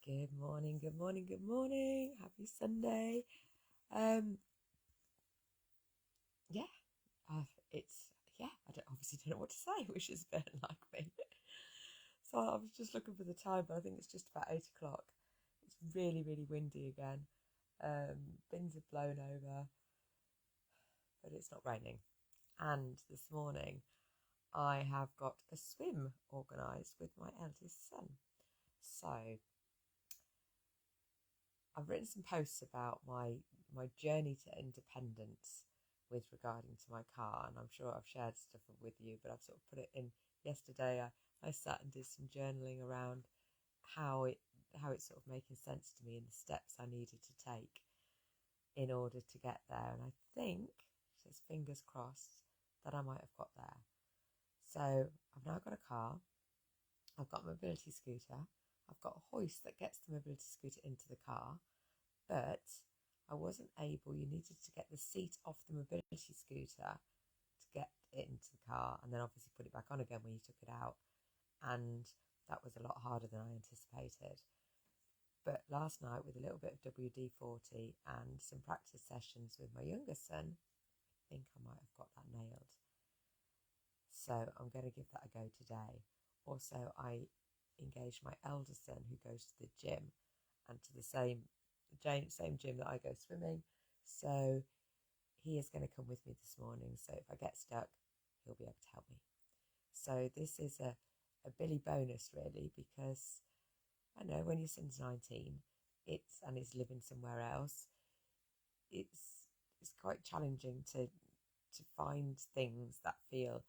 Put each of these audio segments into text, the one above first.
Good morning, good morning, good morning. Happy Sunday. Yeah, I obviously don't know what to say, which is a bit like me. So I was just looking for the time, but I think it's just about 8 o'clock. It's really, really windy again. Bins have blown over, but it's not raining. And this morning, I have got a swim organised with my eldest son. So I've written some posts about my journey to independence with regarding to my car, and I'm sure I've shared stuff with you, but I've sort of put it in yesterday. I sat and did some journaling around how it's sort of making sense to me and the steps I needed to take in order to get there. And I think, says fingers crossed, that I might have got there. So I've now got a car, I've got a mobility scooter, I've got a hoist that gets the mobility scooter into the car, but I wasn't able, you needed to get the seat off the mobility scooter to get it into the car and then obviously put it back on again when you took it out. And that was a lot harder than I anticipated. But last night, with a little bit of WD-40 and some practice sessions with my younger son, I think I might have got that nailed. So I'm going to give that a go today. Also, I engaged my elder son who goes to the gym and to the same gym that I go swimming. So he is going to come with me this morning. So if I get stuck, he'll be able to help me. So this is a Billy bonus really, because I know when your son's 19, and he's living somewhere else, it's quite challenging to find things that feel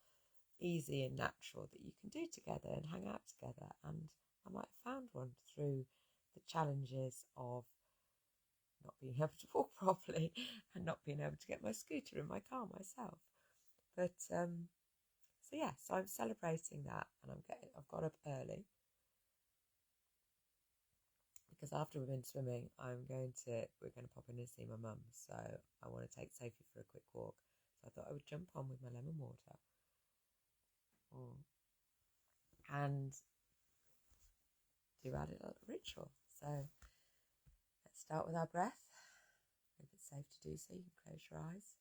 easy and natural that you can do together and hang out together. And I might have found one through the challenges of not being able to walk properly and not being able to get my scooter in my car myself. But so I'm celebrating that, and I've got up early because after we've been swimming, we're going to pop in and see my mum. So I want to take Sophie for a quick walk. So I thought I would jump on with my lemon water. And do our little ritual. So let's start with our breath. If it's safe to do so, you can close your eyes.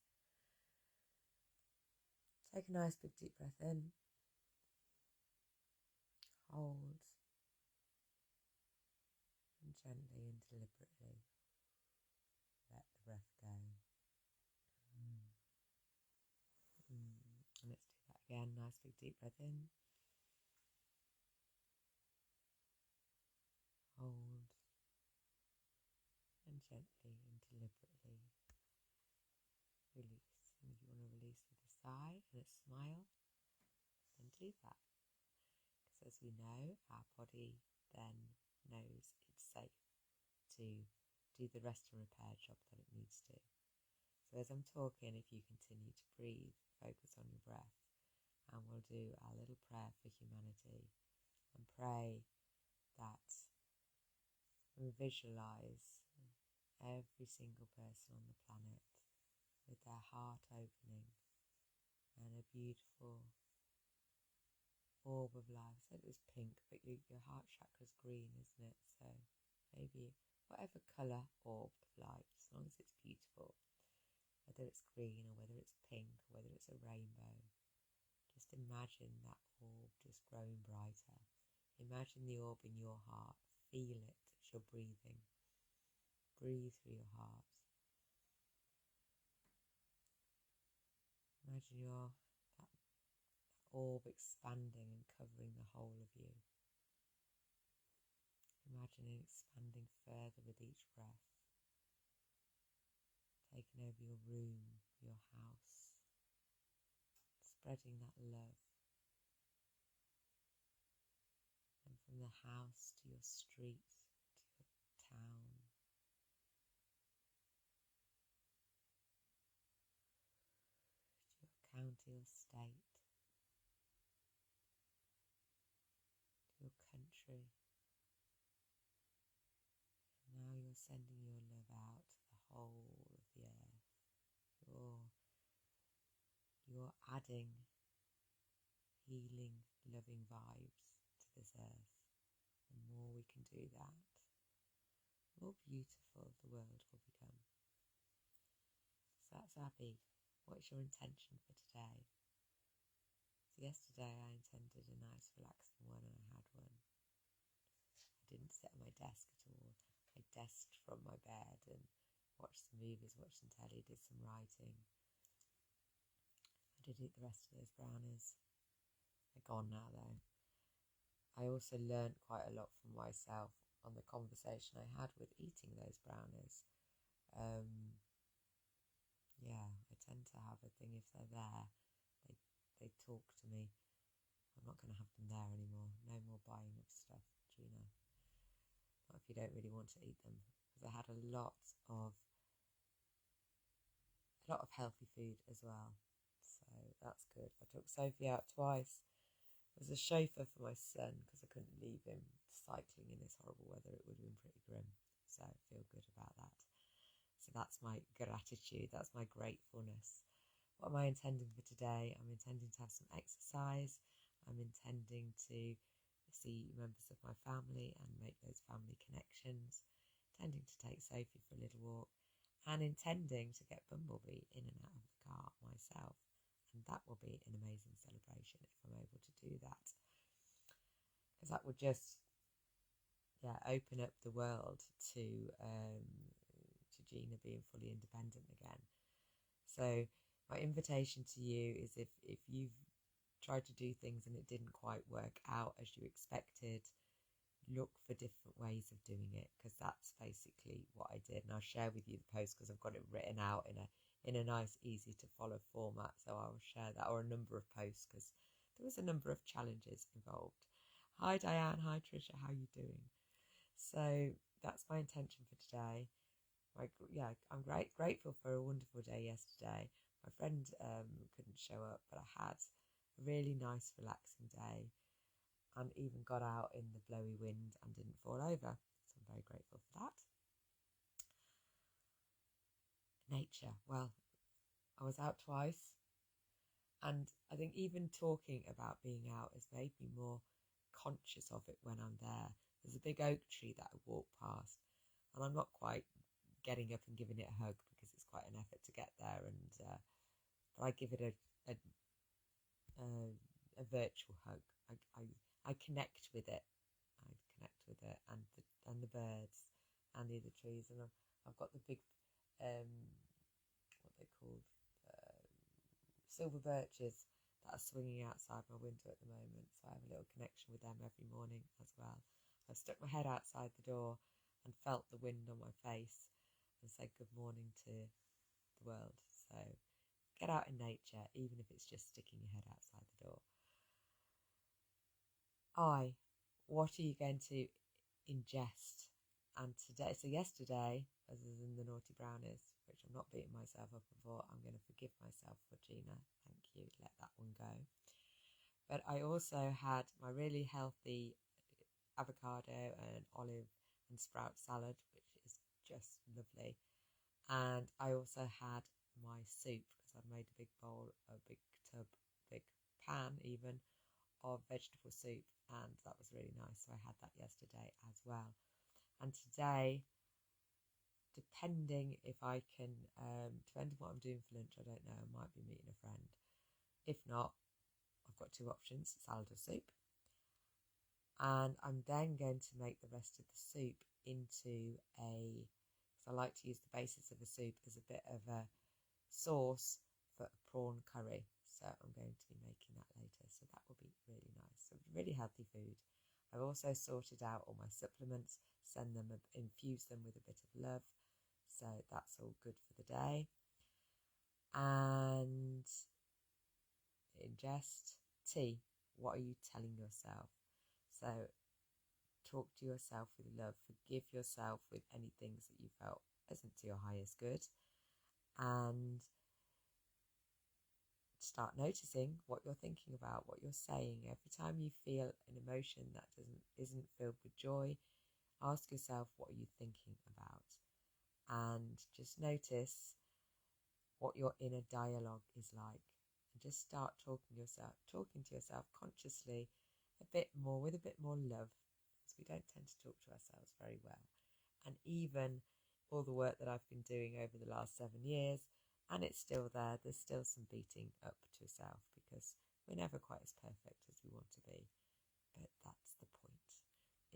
Take a nice big deep breath in. Hold. And gently and deliberately let the breath go. And let's do that again. Nice big deep breath in. Hold. And gently and deliberately release. And if you want to release with a sigh and a smile, then do that. Because as we know, our body then knows it's safe to do the rest and repair job that it needs to. So as I'm talking, if you continue to breathe, focus on your breath, and we'll do our little prayer for humanity and pray that we visualise every single person on the planet with their heart opening and a beautiful orb of life. I said it was pink, but your heart chakra's green, isn't it? So maybe whatever colour orb of light, as long as it's beautiful, whether it's green or whether it's pink or whether it's a rainbow, just imagine that orb just growing brighter. Imagine the orb in your heart, feel it as you're breathing. Breathe through your heart. Imagine that orb expanding and covering the whole of you. Imagine it expanding further with each breath, taking over your room, your house, spreading that love. And from the house to your street, to your town, to your county or state, to your country. And now you're sending your love out to the whole of the earth. You're adding healing, loving vibes to this earth. The more we can do that, the more beautiful the world will become. So that's Abby. What's your intention for today? So yesterday I intended a nice relaxing one and I had one. I didn't sit at my desk at all. I desked from my bed and watched some movies, watched some telly, did some writing. I did eat the rest of those brownies. They're gone now though. I also learned quite a lot from myself on the conversation I had with eating those brownies. I tend to have a thing if they're there, they talk to me. I'm not going to have them there anymore. No more buying of stuff, Gina. Not if you don't really want to eat them. Because I had a lot of healthy food as well. So that's good. I took Sophie out twice. I was a chauffeur for my son because I couldn't leave him cycling in this horrible weather. It would have been pretty grim. So I feel good about that. So that's my gratitude. That's my gratefulness. What am I intending for today? I'm intending to have some exercise. I'm intending to see members of my family and make those family connections. Intending to take Sophie for a little walk. And intending to get Bumblebee in and out of the car myself. And that will be an amazing celebration if I'm able to do that. Because that would just open up the world to Gina being fully independent again. So my invitation to you is if you've tried to do things and it didn't quite work out as you expected, look for different ways of doing it, because that's basically what I did. And I'll share with you the post because I've got it written out in a nice, easy to follow format. So I will share that, or a number of posts, because there was a number of challenges involved. Hi Diane, hi Tricia, how are you doing? So that's my intention for today. I'm grateful for a wonderful day yesterday. My friend couldn't show up, but I had a really nice, relaxing day and even got out in the blowy wind and didn't fall over. So I'm very grateful for that. Nature. Well, I was out twice, and I think even talking about being out has made me more conscious of it when I'm there. There's a big oak tree that I walk past, and I'm not quite getting up and giving it a hug because it's quite an effort to get there, but I give it a virtual hug. I connect with it. I connect with it and the birds and the other trees, and I've got the big what they called silver birches that are swinging outside my window at the moment. So I have a little connection with them every morning as well. I've stuck my head outside the door and felt the wind on my face and said good morning to the world. So get out in nature, even if it's just sticking your head outside the door. What are you going to ingest? And today, so yesterday, other than the naughty brownies, which I'm not beating myself up for, I'm going to forgive myself for, Gina. Thank you, let that one go. But I also had my really healthy avocado and olive and sprout salad, which is just lovely. And I also had my soup, because I've made a big bowl, a big tub, big pan even, of vegetable soup, and that was really nice. So I had that yesterday as well. And today, depending if I can, depending what I'm doing for lunch, I don't know, I might be meeting a friend. If not, I've got two options, salad or soup. And I'm then going to make the rest of the soup into because I like to use the basis of the soup as a bit of a sauce for a prawn curry. So I'm going to be making that later. So that will be really nice. So really healthy food. I've also sorted out all my supplements, infuse them with a bit of love. So that's all good for the day. And ingest tea. What are you telling yourself? So talk to yourself with love. Forgive yourself with any things that you felt isn't to your highest good. And start noticing what you're thinking about, what you're saying. Every time you feel an emotion that isn't filled with joy, ask yourself, what are you thinking about? And just notice what your inner dialogue is like. And just start talking to yourself consciously a bit more, with a bit more love, because we don't tend to talk to ourselves very well. And even all the work that I've been doing over the last 7 years, and it's still there, there's still some beating up to self, because we're never quite as perfect as we want to be. But that's the point.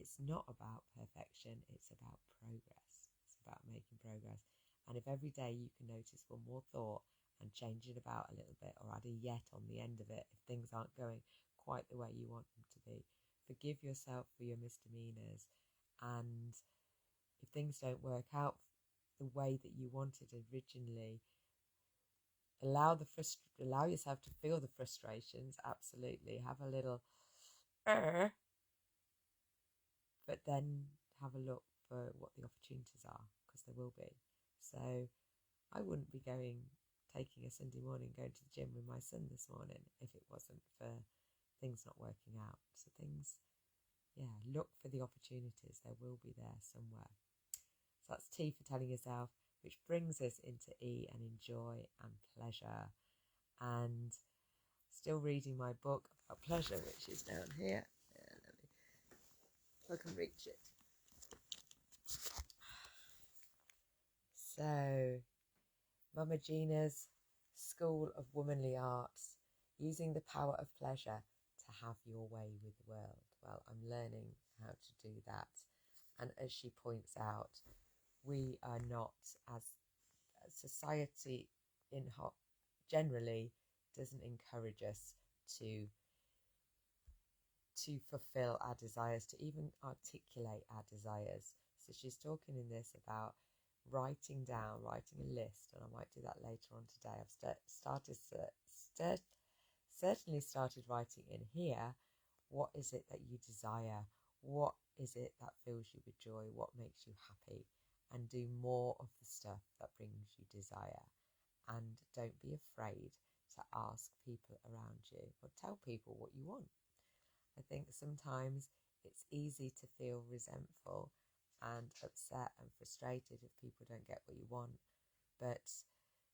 It's not about perfection, it's about progress. It's about making progress. And if every day you can notice one more thought and change it about a little bit, or add a yet on the end of it if things aren't going quite the way you want them to be, forgive yourself for your misdemeanors. And if things don't work out the way that you wanted originally, allow yourself to feel the frustrations. Absolutely, have a little but then have a look for what the opportunities are, because there will be. So I wouldn't be taking a Sunday morning, going to the gym with my son this morning if it wasn't for things not working out. So look for the opportunities. There will be there somewhere. So that's T for telling yourself, which brings us into E and enjoy and pleasure. And still reading my book about pleasure, which is down here. Let me, if I can reach it. So, Mama Gina's School of Womanly Arts, using the power of pleasure to have your way with the world. Well, I'm learning how to do that. And as she points out, we are not, as society generally doesn't encourage us to fulfill our desires, to even articulate our desires. So she's talking in this about writing a list, and I might do that later on today. I've certainly started writing in here, what is it that you desire? What is it that fills you with joy? What makes you happy? And do more of the stuff that brings you desire. And don't be afraid to ask people around you, or tell people what you want. I think sometimes it's easy to feel resentful and upset and frustrated if people don't get what you want. But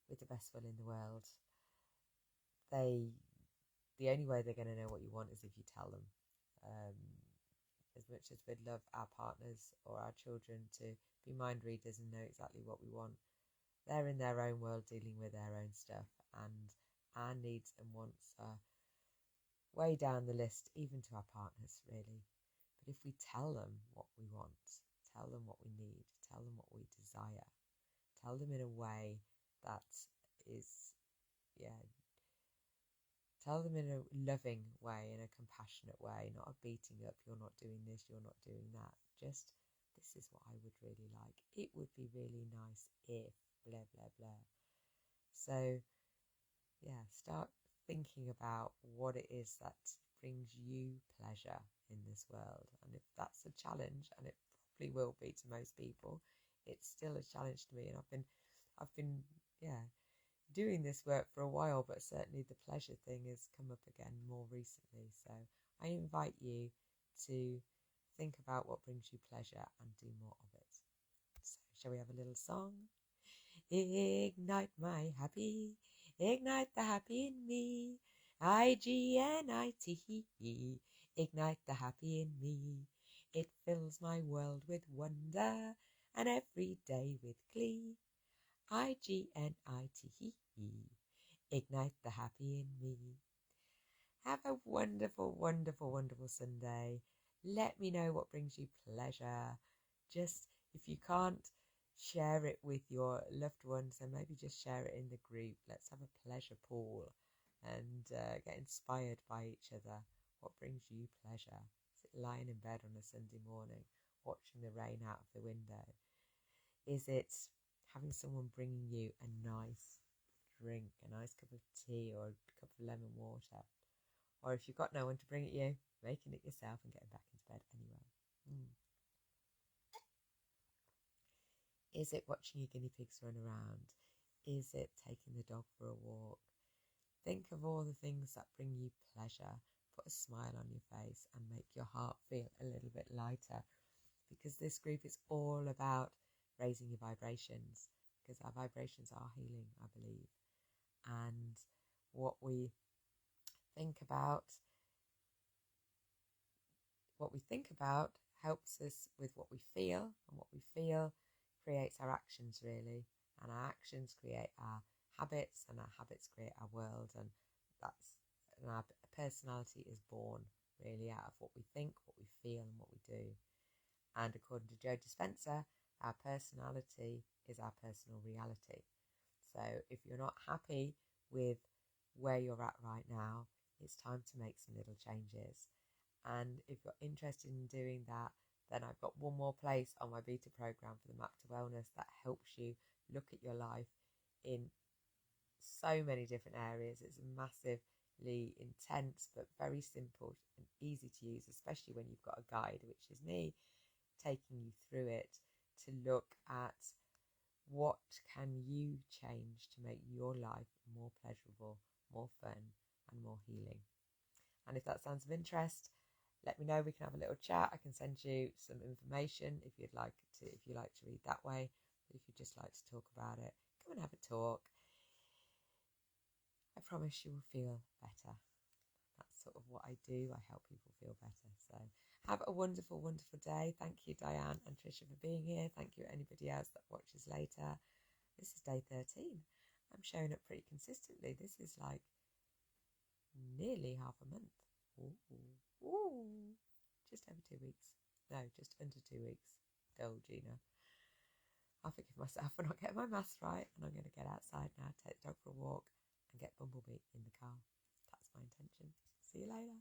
with the best will in the world, the only way they're going to know what you want is if you tell them. As much as we'd love our partners or our children to be mind readers and know exactly what we want, they're in their own world dealing with their own stuff, and our needs and wants are way down the list, even to our partners, really. But if we tell them what we want, tell them what we need, tell them what we desire, tell them in a way that is, tell them in a loving way, in a compassionate way, not a beating up, you're not doing this, you're not doing that. Just, this is what I would really like. It would be really nice if, blah, blah, blah. So, start thinking about what it is that brings you pleasure in this world. And if that's a challenge, and it probably will be to most people, it's still a challenge to me. And I've been doing this work for a while, but certainly the pleasure thing has come up again more recently. So I invite you to think about what brings you pleasure and do more of it. So shall we have a little song? Ignite my happy, ignite the happy in me, IGNITE, ignite the happy in me. It fills my world with wonder and every day with glee. IGNITE, ignite the happy in me. Have a wonderful, wonderful, wonderful Sunday. Let me know what brings you pleasure. Just, if you can't share it with your loved ones, then maybe just share it in the group. Let's have a pleasure pool and get inspired by each other. What brings you pleasure? Is it lying in bed on a Sunday morning, watching the rain out of the window? Is it having someone bringing you a nice drink, a nice cup of tea or a cup of lemon water? Or if you've got no one to bring it you, making it yourself and getting back into bed anyway. Is it watching your guinea pigs run around? Is it taking the dog for a walk? Think of all the things that bring you pleasure. Put a smile on your face and make your heart feel a little bit lighter, because this group is all about raising your vibrations, because our vibrations are healing, I believe. And what we think about helps us with what we feel, and what we feel creates our actions, really, and our actions create our habits, and our habits create our world, and our personality is born really out of what we think, what we feel, and what we do. And according to Joe Dispenza, our personality is our personal reality. So if you're not happy with where you're at right now, it's time to make some little changes. And if you're interested in doing that, then I've got one more place on my beta program for the Map to Wellness that helps you look at your life in so many different areas. It's massively intense, but very simple and easy to use, especially when you've got a guide, which is me, taking you through it to look at what can you change to make your life more pleasurable, more fun, and more healing. And if that sounds of interest, let me know. We can have a little chat. I can send you some information if you like to read that way. But if you'd just like to talk about it, come and have a talk. I promise you will feel better. That's sort of what I do. I help people feel better. So have a wonderful, wonderful day. Thank you, Diane and Tricia, for being here. Thank you, anybody else that watches later. This is day 13. I'm showing up pretty consistently. This is like nearly half a month. Ooh. Just over 2 weeks. No, just under 2 weeks. Go, Gina. I'll forgive myself for not getting my maths right, and I'm going to get outside now, take the dog for a walk, and get Bumblebee in the car. That's my intention. See you later.